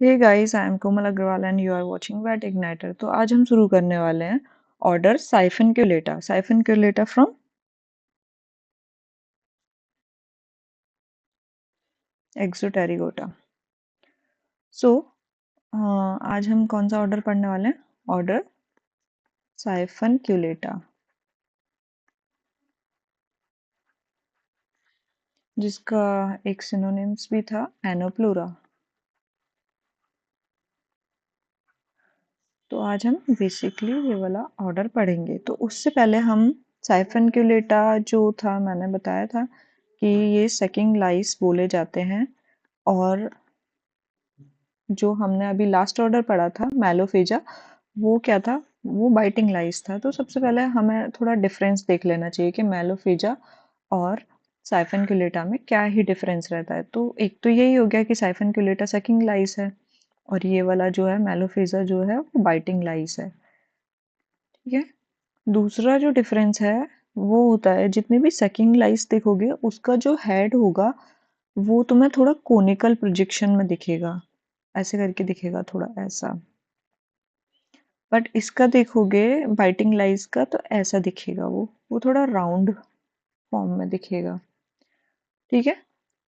Hey guys, I am Komal Agarwal and you are watching vet igniter. तो आज हम शुरू करने वाले हैं order Siphunculata. Siphunculata from Exopterygota. So आज हम कौन सा ऑर्डर पढ़ने वाले हैं? ऑर्डर साइफिनक्यूलेटा, जिसका एक सिनोनिम्स भी था एनोप्लूरा। तो आज हम बेसिकली ये वाला ऑर्डर पढ़ेंगे। तो उससे पहले हम साइफिनक्यूलेटा जो था, मैंने बताया था कि ये सकिंग लाइस बोले जाते हैं। और जो हमने अभी लास्ट ऑर्डर पढ़ा था मैलोफेजा, वो क्या था? वो बाइटिंग लाइस था। तो सबसे पहले हमें थोड़ा डिफरेंस देख लेना चाहिए कि मैलोफेजा और साइफिनक्यूलेटा में क्या ही डिफरेंस रहता है। तो एक तो यही हो गया कि साइफिनक्यूलेटा सकिंग लाइस है और ये वाला जो है मैलोफेजा जो है वो बाइटिंग लाइस है। ठीक है। दूसरा जो डिफरेंस है वो होता है, जितनी भी सकिंग लाइस देखोगे उसका जो हेड होगा वो तुम्हें थोड़ा कोनिकल प्रोजेक्शन में दिखेगा, ऐसे करके दिखेगा, थोड़ा ऐसा। बट इसका देखोगे बाइटिंग लाइस का तो ऐसा दिखेगा, वो थोड़ा राउंड फॉर्म में दिखेगा। ठीक है।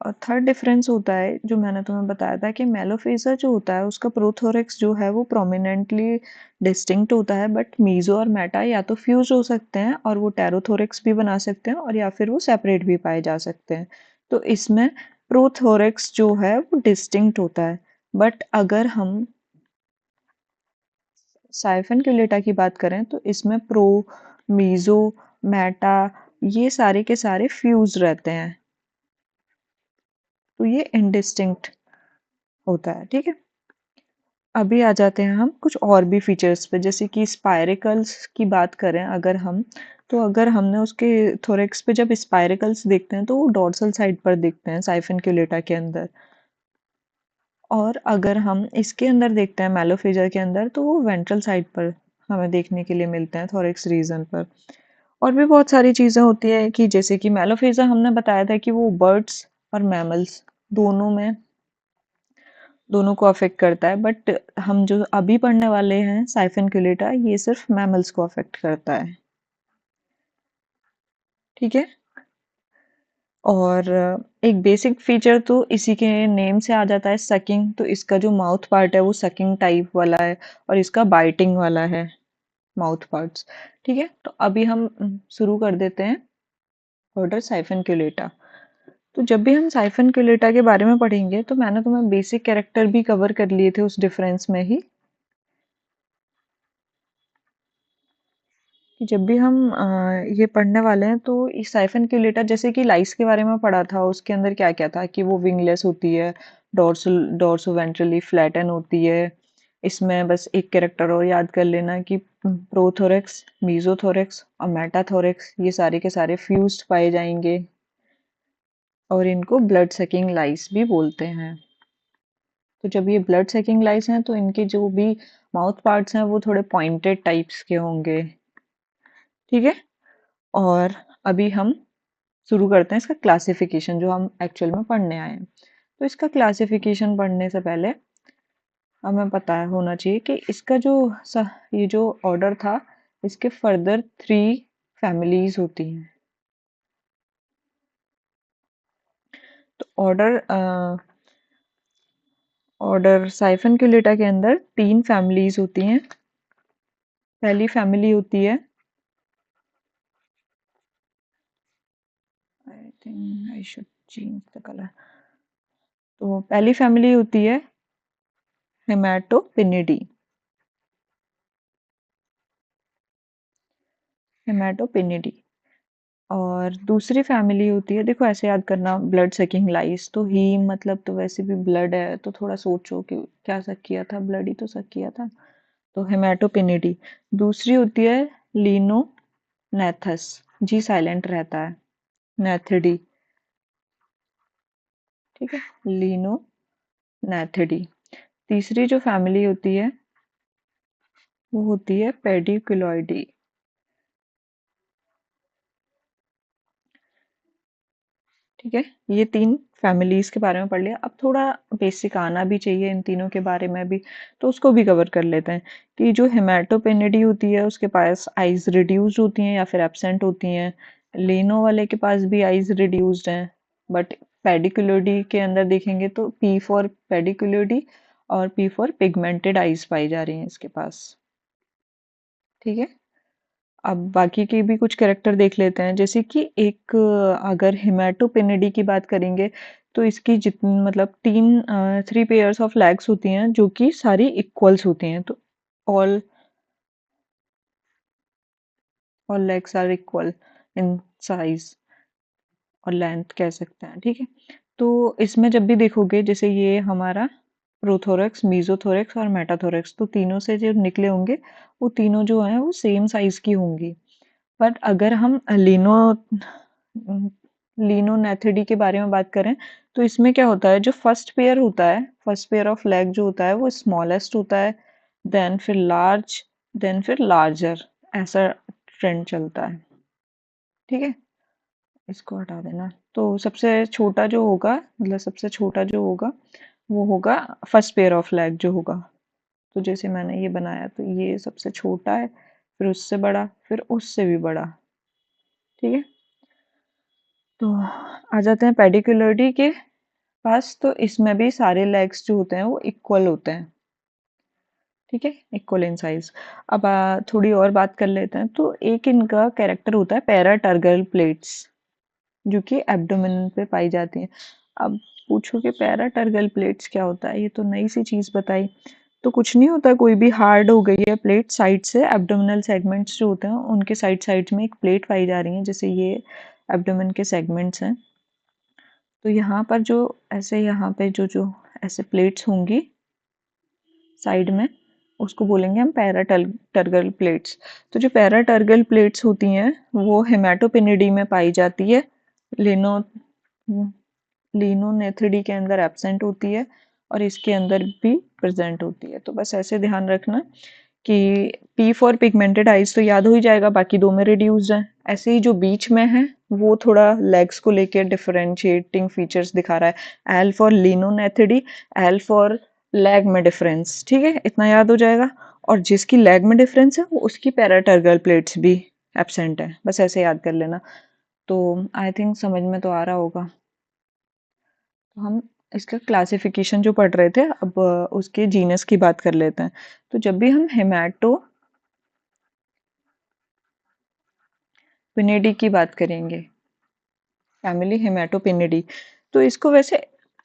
और थर्ड डिफरेंस होता है जो मैंने तुम्हें बताया था कि मेलोफेजा जो होता है उसका प्रोथोरेक्स जो है वो प्रोमिनेंटली डिस्टिंक्ट होता है, बट मीजो और मेटा या तो फ्यूज हो सकते हैं और वो टेरोथोरेक्स भी बना सकते हैं, और या फिर वो सेपरेट भी पाए जा सकते हैं। तो इसमें प्रोथोरेक्स जो है वो डिस्टिंक्ट होता है। बट अगर हम साइफिनक्यूलेटा की बात करें तो इसमें प्रो, मीजो, मेटा ये सारे के सारे फ्यूज रहते हैं। तो ये इनडिस्टिंक्ट होता है। ठीक है। अभी आ जाते हैं हम कुछ और भी फीचर्स पे, जैसे कि स्पाइरिकल्स की बात करें अगर हम, तो अगर हमने उसके थोरेक्स पे जब स्पाइरिकल्स देखते हैं तो वो डोर्सल साइड पर दिखते हैं साइफिनक्यूलेटा के अंदर। और अगर हम इसके अंदर देखते हैं मैलोफेजा के अंदर तो वो वेंट्रल साइड पर हमें देखने के लिए मिलते हैं, थोरेक्स रीजन पर। और भी बहुत सारी चीज़ें होती है कि जैसे कि मैलोफेजा हमने बताया था कि वो बर्ड्स और मैमल्स दोनों को अफेक्ट करता है। बट हम जो अभी पढ़ने वाले हैं साइफिनक्यूलेटा, ये सिर्फ मैमल्स को अफेक्ट करता है। ठीक है। और एक बेसिक फीचर तो इसी के नेम से आ जाता है, सकिंग। तो इसका जो माउथ पार्ट है वो सकिंग टाइप वाला है और इसका बाइटिंग वाला है माउथ पार्ट्स। ठीक है। तो अभी हम शुरू कर देते हैं ऑर्डर साइफिनक्यूलेटा। तो जब भी हम साइफिनक्यूलेटा के बारे में पढ़ेंगे तो मैंने तुम्हें बेसिक कैरेक्टर भी कवर कर लिए थे उस डिफरेंस में ही, कि जब भी हम ये पढ़ने वाले हैं तो इस साइफिनक्यूलेटा, जैसे कि लाइस के बारे में पढ़ा था, उसके अंदर क्या क्या था कि वो विंगलेस होती है, डोर्सो वेंट्रली फ्लैटन होती है। इसमें बस एक कैरेक्टर और याद कर लेना कि प्रोथोरेक्स, मीजोथोरेक्स और मेटाथोरेक्स ये सारे के सारे फ्यूज्ड पाए जाएंगे, और इनको ब्लड सकिंग लाइस भी बोलते हैं। तो जब ये ब्लड सकिंग लाइस हैं तो इनके जो भी माउथ पार्ट्स हैं वो थोड़े पॉइंटेड टाइप्स के होंगे। ठीक है। और अभी हम शुरू करते हैं इसका क्लासिफिकेशन जो हम एक्चुअल में पढ़ने आए हैं। तो इसका क्लासिफिकेशन पढ़ने से पहले हमें पता होना चाहिए कि इसका जो ये जो ऑर्डर था, इसके फर्दर 3 फैमिलीज होती हैं। तो ऑर्डर साइफिनक्यूलेटा के अंदर 3 फैमिलीज होती हैं। पहली फैमिली होती है, I think I should change the colour. तो पहली फैमिली होती है हेमाटोपिनिडी। हेमाटोपिनिडी। और दूसरी फैमिली होती है, देखो ऐसे याद करना, ब्लड सकिंग लाइस। तो हीम मतलब तो वैसे भी ब्लड है, तो थोड़ा सोचो कि क्या सक किया था, ब्लड ही तो सक किया था। तो हेमाटोपिनिडी। दूसरी होती है लीनोनेथस, जी साइलेंट रहता है, नेथिडी। ठीक है, लीनोनेथिडी। तीसरी जो फैमिली होती है वो होती है पेडिकुलॉइडी। ठीक है, ये 3 फैमिलीज़ के बारे में पढ़ लिया। अब थोड़ा बेसिक आना भी चाहिए इन तीनों के बारे में भी, तो उसको भी कवर कर लेते हैं कि जो हेमेटोपेनिडी होती है उसके पास आइज़ रिड्यूस्ड होती हैं या फिर एब्सेंट होती हैं। लिनो वाले के पास भी आइज़ रिड्यूस्ड हैं, बट पेडिकुलोडी के अंदर देखेंगे तो पी फॉर पेडिकुलोडी और पी फॉर पिगमेंटेड आइज़ पाई जा रही हैं इसके पास। ठीक है? अब बाकी के भी कुछ कैरेक्टर देख लेते हैं, जैसे कि एक अगर हेमेटोपेनिडी की बात करेंगे तो इसकी जितनी मतलब 3 पेयर्स ऑफ लेग्स होती हैं जो कि सारी इक्वल्स होती हैं, तो all all legs are equal in size और लेंथ कह सकते हैं। ठीक है, तो इसमें जब भी देखोगे जैसे ये हमारा प्रोथोरक्स, मीजोथोरक्स और मेटाथोरक्स, तो तीनों से जो निकले होंगे वो तीनों जो हैं वो सेम साइज की होंगी। बट अगर हम लिनोनेथिडी के बारे में बात करें तो इसमें क्या होता है, जो फर्स्ट पेयर होता है, फर्स्ट पेयर ऑफ लेग जो होता है वो स्मॉलेस्ट होता है, देन फिर लार्ज, देन फिर लार्जर, ऐसा ट्रेंड चलता है। ठीक है, इसको हटा देना। तो सबसे छोटा जो होगा, मतलब सबसे छोटा जो होगा वो होगा फर्स्ट पेयर ऑफ लेग जो होगा। तो जैसे मैंने ये बनाया तो ये सबसे छोटा है, फिर उससे बड़ा, फिर उससे भी बड़ा। ठीक है, तो आ जाते हैं पेडिकुलरिटी के पास, तो इसमें भी सारे लेग्स जो होते हैं वो इक्वल होते हैं। ठीक है, इक्वल इन साइज। अब थोड़ी और बात कर लेते हैं, तो एक इनका कैरेक्टर होता है पैराटर्गल प्लेट्स जो कि एब्डोमेन पे पाई जाती हैं। अब पूछो कि पैराटर्गल प्लेट्स क्या होता है, ये तो नई सी चीज़ बताई। तो कुछ नहीं होता, कोई भी हार्ड हो गई है प्लेट साइड से, एब्डोमिनल सेगमेंट्स जो होते हैं उनके साइड साइड में एक प्लेट पाई जा रही है, जैसे ये एब्डोमेन के सेगमेंट्स हैं। तो यहाँ पर जो ऐसे यहाँ पे जो जो ऐसे प्लेट्स होंगी साइड में, उसको बोलेंगे हम पैराटर्गल प्लेट्स। तो जो पैराटर्गल प्लेट्स होती हैं वो हेमेटोपेनिडी में पाई जाती है, लिनो लिनोनेथ्रिडी के अंदर एब्सेंट होती है और इसके अंदर भी प्रेजेंट होती है। तो बस ऐसे ध्यान रखना कि पी फॉर पिगमेंटेड आइज तो याद हो ही जाएगा, बाकी दो में रिड्यूस्ड है। ऐसे ही जो बीच में है वो थोड़ा लेग्स को लेके डिफरेंशिएटिंग फीचर्स दिखा रहा है, L for Linognathidae, L for leg में डिफरेंस। ठीक है, इतना याद हो जाएगा। और जिसकी लेग में डिफरेंस है वो उसकी पैराटर्गल प्लेट्स भी एब्सेंट है, बस ऐसे याद कर लेना। तो आई थिंक समझ में तो आ रहा होगा। तो हम इसका क्लासिफिकेशन जो पढ़ रहे थे, अब उसके जीनस की बात कर लेते हैं। तो जब भी हम हेमेटोपेनिडी की बात करेंगे, फैमिली हेमेटोपेनिडी, तो इसको वैसे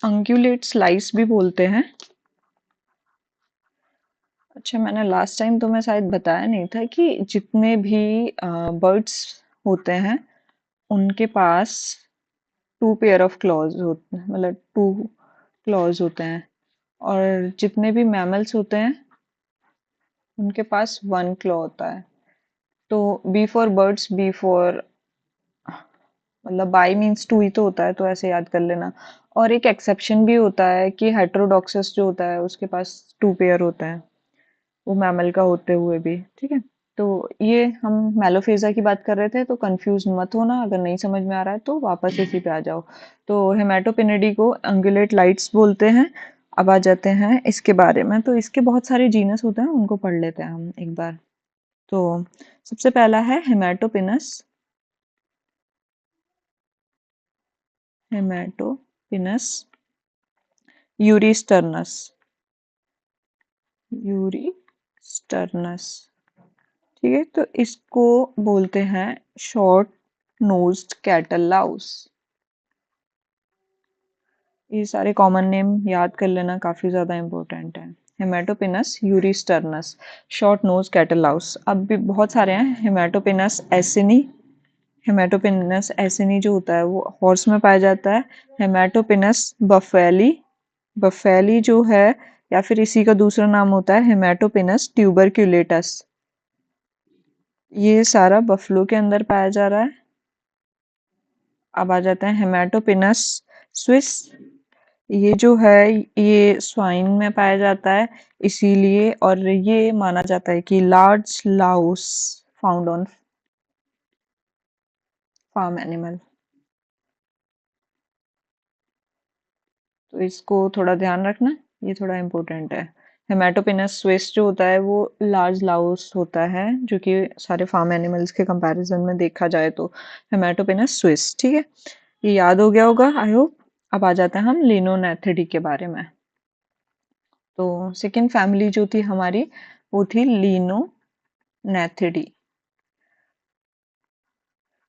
अंगुलेट स्लाइस भी बोलते हैं। अच्छा, मैंने लास्ट टाइम तो मैं शायद बताया नहीं था कि जितने भी बर्ड्स होते हैं उनके पास 2 पेयर ऑफ क्लॉज होते हैं, मतलब 2 क्लॉज होते हैं, और जितने भी मैमल्स होते हैं उनके पास 1 क्लॉ होता है। तो B for birds, B for मतलब बाई मीन्स 2 ही तो होता है, तो ऐसे याद कर लेना। और एक एक्सेप्शन भी होता है कि हेटेरोडॉक्सस जो होता है उसके पास 2 पेयर होते हैं, वो मैमल का होते हुए भी। ठीक है, तो ये हम मेलोफेजा की बात कर रहे थे, तो कंफ्यूज मत होना, अगर नहीं समझ में आ रहा है तो वापस इसी पे आ जाओ। तो हेमेटोपेनिडी को अंगुलेट लाइट्स बोलते हैं। अब आ जाते हैं इसके बारे में, तो इसके बहुत सारे जीनस होते हैं, उनको पढ़ लेते हैं हम एक बार। तो सबसे पहला है हेमेटोपिनस, हेमेटोपिनस यूरिस्टर्नस, यूरिस्टर्नस। ठीक है, तो इसको बोलते हैं शॉर्ट नोज्ड कैटल लाउस। ये सारे कॉमन नेम याद कर लेना, काफी ज्यादा इंपॉर्टेंट है। हेमेटोपिनस यूरिस्टर्नस, शॉर्ट नोज कैटल लाउस। अब भी बहुत सारे हैं, हेमेटोपिनस एसिनी, हेमेटोपिनस एसिनी जो होता है वो हॉर्स में पाया जाता है। हेमेटोपिनस बफेली, बफेली जो है, या फिर इसी का दूसरा नाम होता है हेमेटोपिनस ट्यूबरक्यूलेटस, ये सारा बफलो के अंदर पाया जा रहा है। अब आ जाते हैं हेमेटोपिनस स्विस, ये जो है ये स्वाइन में पाया जाता है इसीलिए, और ये माना जाता है कि large louse found on farm animal. तो इसको थोड़ा ध्यान रखना, ये थोड़ा इम्पोर्टेंट है। हेमाटोपिनस स्विस जो होता है वो लार्ज लाउस होता है, जो कि सारे फार्म एनिमल्स के कंपैरिजन में देखा जाए तो हेमाटोपिनस स्विस। ठीक है, ये याद हो गया होगा आई होप। अब आ जाते हैं हम लिनोनेथिडी के बारे में। तो सेकेंड फैमिली जो थी हमारी वो थी लिनोनेथिडी।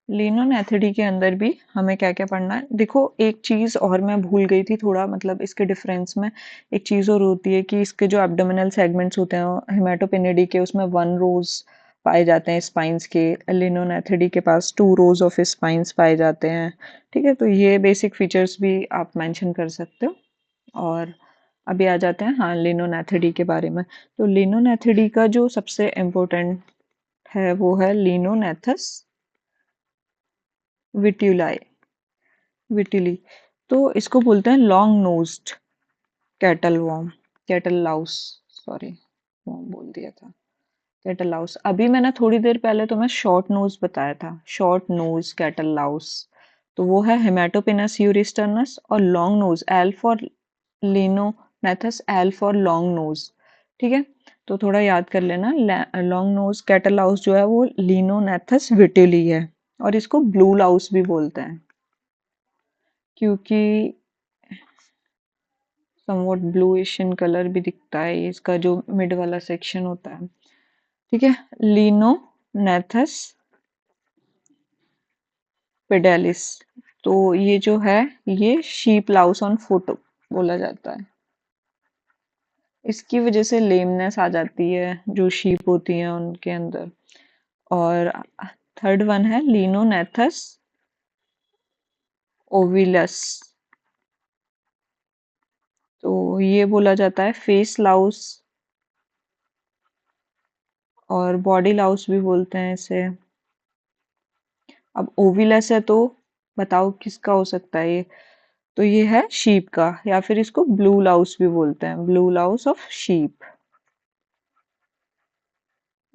लिनोनेथिडी के अंदर भी हमें क्या क्या पढ़ना है, देखो एक चीज और मैं भूल गई थी थोड़ा, मतलब इसके डिफरेंस में एक चीज और होती है कि इसके जो एब्डोमिनल सेगमेंट्स होते हैं हेमाटोपिनिडी के, उसमें 1 रोज पाए जाते हैं स्पाइंस के। लिनोनेथिडी के पास 2 रोज ऑफ स्पाइंस पाए जाते हैं। ठीक है, तो ये बेसिक फीचर्स भी आप मेंशन कर सकते हो। और अभी आ जाते हैं हाँ लिनोनेथिडी के बारे में। तो लिनोनेथिडी का जो सबसे इम्पोर्टेंट है वो है लिनोनेथस विट्यूलाई, विटिली। तो इसको बोलते हैं long nosed cattle worm, cattle louse, sorry worm बोल दिया था, कैटल लाउस। अभी मैंने थोड़ी देर पहले तुम्हें शॉर्ट नोज बताया था, शॉर्ट नोज कैटल लाउस। तो वो है हेमाटोपिनस यूरिस्टर्नस, और long nose L for Linognathus, L for long nose. ठीक है, तो थोड़ा याद कर लेना, लॉन्ग नोज कैटल लाउस जो है वो लिनोनेथस विटिली है, और इसको ब्लू लाउस भी बोलते हैं क्योंकि समवॉट ब्लूइश इन कलर भी दिखता है इसका जो मिड वाला सेक्शन होता है। ठीक है, लिनोनेथस पेडालिस। तो ये जो है ये शीप लाउस ऑन फुट बोला जाता है। इसकी वजह से लेमनेस आ जाती है जो शीप होती हैं उनके अंदर। और थर्ड वन है लिनोनेथस ओविलस। तो ये बोला जाता है फेस लाउस और बॉडी लाउस भी बोलते हैं इसे। अब ओविलस है तो बताओ किसका हो सकता है ये। तो ये है शीप का, या फिर इसको ब्लू लाउस भी बोलते हैं, blue Laue's of sheep.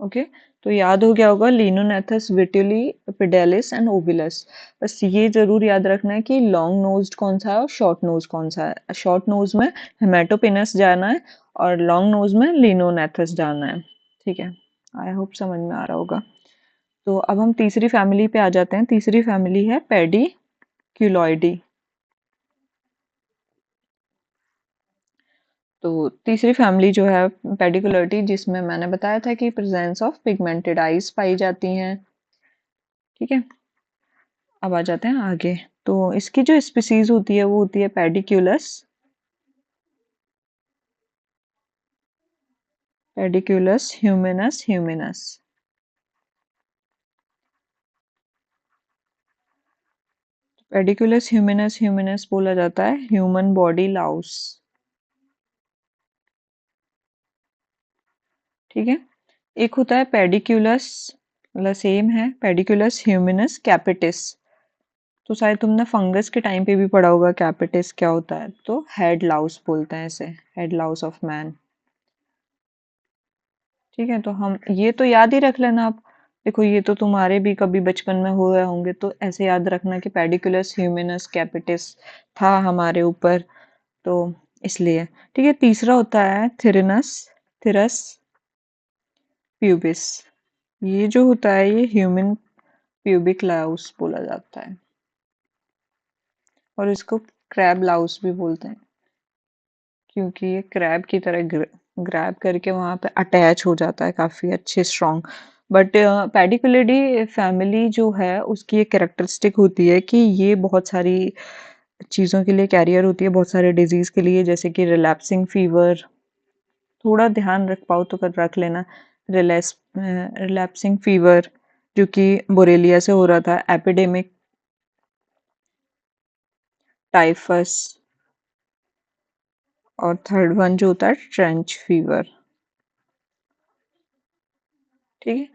Okay, तो याद हो गया होगा लिनोनेथस विटिली, पिडेलिस एंड ओविलस। बस ये जरूर याद रखना है कि लॉन्ग नोज्ड कौन सा है और शॉर्ट नोज कौन सा है। शॉर्ट नोज में हेमाटोपिनस जाना है और लॉन्ग नोज में लिनोनेथस जाना है। ठीक है, आई होप समझ में आ रहा होगा। तो अब हम तीसरी फैमिली पे आ जाते हैं। तीसरी फैमिली है पेडिक्यूलॉइडी। तो तीसरी फैमिली जो है पेडिकुलरिटी, जिसमें मैंने बताया था कि प्रेजेंस ऑफ पिगमेंटेड आईज पाई जाती हैं। ठीक है, अब आ जाते हैं आगे। तो इसकी जो स्पीसीज होती है वो होती है पेडिक्यूलस, पेडिक्यूलस ह्यूमेनस, ह्यूमेनस। पेडिक्यूलस ह्यूमेनस, ह्यूमेनस बोला जाता है ह्यूमन बॉडी लाउस। ठीक है, एक होता है पेडिक्यूलस, मतलब सेम है, पेडिक्यूलस ह्यूमेनस कैपिटिस। तो शायद तुमने फंगस के टाइम पे भी पढ़ा होगा कैपिटिस क्या होता है। तो हेड लाउस बोलते हैं इसे, हेड लाउस ऑफ मैन। ठीक है, तो हम ये तो याद ही रख लेना आप। देखो ये तो तुम्हारे भी कभी बचपन में हुए होंगे, तो ऐसे याद रखना कि पेडिकुलस ह्यूमेनस कैपिटिस था हमारे ऊपर, तो इसलिए। ठीक है, तीसरा होता है थिरनस, थिरस प्यूबिस। ये जो होता है ये ह्यूमन प्यूबिक लाउस बोला जाता है, और इसको क्रैब लाउस भी बोलते हैं क्योंकि ये क्रैब की तरह ग्रैब करके वहां पे अटैच हो जाता है काफी अच्छे स्ट्रॉन्ग। बट पेडिकुलिडी फैमिली जो है उसकी एक कैरेक्टरिस्टिक होती है कि ये बहुत सारी चीज़ों के लिए कैरियर होती है, बहुत सारे डिजीज के लिए, जैसे कि रिलैप्सिंग फीवर। थोड़ा ध्यान रख पाओ तो कर रख लेना। रिलैप्सिंग फीवर जो कि बोरेलिया से हो रहा था, एपिडेमिक टाइफस, और थर्ड वन जो होता है ट्रेंच फीवर। ठीक है,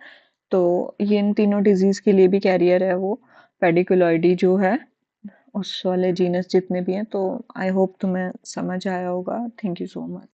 तो ये इन तीनों डिजीज के लिए भी कैरियर है वो पेडिकुलॉइडी जो है, उस वाले जीनस जितने भी हैं। तो आई होप तुम्हें समझ आया होगा। Thank you so much.